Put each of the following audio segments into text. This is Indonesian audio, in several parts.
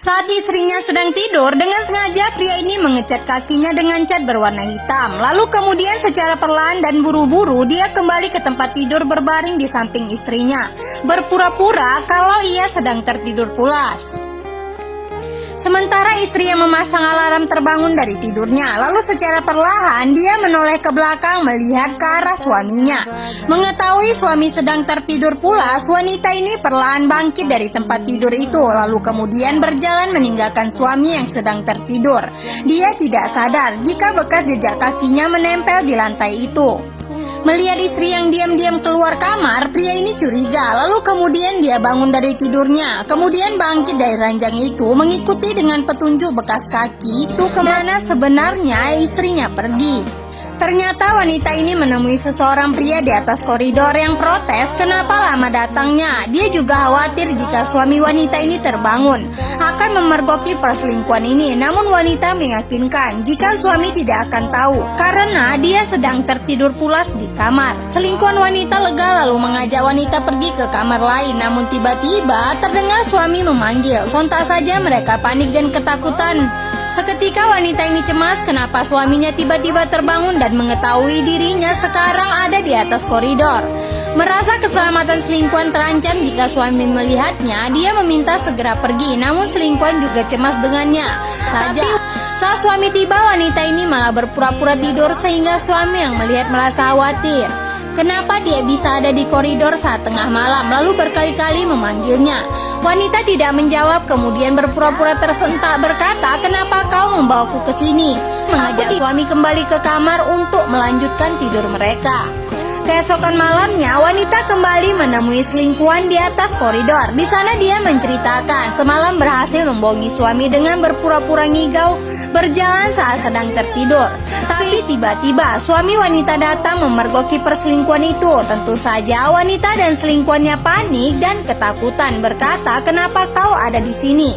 Saat istrinya sedang tidur, dengan sengaja pria ini mengecat kakinya dengan cat berwarna hitam. Lalu kemudian secara perlahan dan buru-buru dia kembali ke tempat tidur berbaring di samping istrinya, berpura-pura kalau ia sedang tertidur pulas. Sementara istri yang memasang alarm terbangun dari tidurnya, lalu secara perlahan dia menoleh ke belakang melihat ke arah suaminya. Mengetahui suami sedang tertidur pulas, wanita ini perlahan bangkit dari tempat tidur itu, lalu kemudian berjalan meninggalkan suami yang sedang tertidur. Dia tidak sadar jika bekas jejak kakinya menempel di lantai itu. Melihat istri yang diam-diam keluar kamar, pria ini curiga, lalu kemudian dia bangun dari tidurnya, kemudian bangkit dari ranjang itu, mengikuti dengan petunjuk bekas kaki itu kemana sebenarnya istrinya pergi. Ternyata wanita ini menemui seseorang pria di atas koridor yang protes kenapa lama datangnya. Dia juga khawatir jika suami wanita ini terbangun akan memergoki perselingkuhan ini. Namun wanita meyakinkan jika suami tidak akan tahu karena dia sedang tertidur pulas di kamar. Selingkuhan wanita lega lalu mengajak wanita pergi ke kamar lain. Namun tiba-tiba terdengar suami memanggil. Sontak saja mereka panik dan ketakutan. Seketika wanita ini cemas kenapa suaminya tiba-tiba terbangun dan mengetahui dirinya sekarang ada di atas koridor. Merasa keselamatan selingkuhan terancam jika suami melihatnya, dia meminta segera pergi. Namun selingkuhan juga cemas dengannya. Saat suami tiba, wanita ini malah berpura-pura tidur sehingga suami yang melihat merasa khawatir. Kenapa dia bisa ada di koridor saat tengah malam, lalu berkali-kali memanggilnya. Wanita tidak menjawab, kemudian berpura-pura tersentak berkata, "Kenapa kau membawaku ke sini?" Mengajak suami kembali ke kamar untuk melanjutkan tidur mereka. Keesokan malamnya, wanita kembali menemui selingkuhan di atas koridor. Di sana dia menceritakan semalam berhasil membohongi suami dengan berpura-pura ngigau berjalan saat sedang tertidur. Tapi tiba-tiba suami wanita datang memergoki perselingkuhan itu. Tentu saja wanita dan selingkuhannya panik dan ketakutan berkata, "Kenapa kau ada di sini?"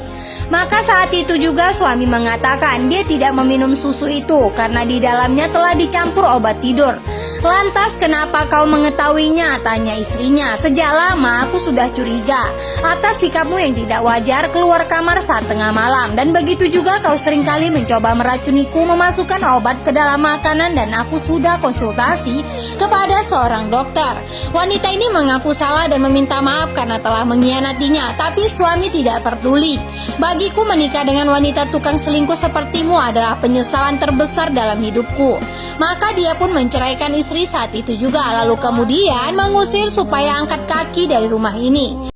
Maka saat itu juga suami mengatakan dia tidak meminum susu itu karena di dalamnya telah dicampur obat tidur. "Lantas kenapa kau mengetahuinya?" tanya istrinya. "Sejak lama aku sudah curiga atas sikapmu yang tidak wajar keluar kamar saat tengah malam. Dan begitu juga kau seringkali mencoba meracuniku memasukkan obat ke dalam makanan dan aku sudah konsultasi kepada seorang dokter." Wanita ini mengaku salah dan meminta maaf karena telah mengkhianatinya, tapi suami tidak peduli. "Bagiku menikah dengan wanita tukang selingkuh sepertimu adalah penyesalan terbesar dalam hidupku." Maka dia pun menceraikan istri saat itu juga, lalu kemudian mengusir supaya angkat kaki dari rumah ini.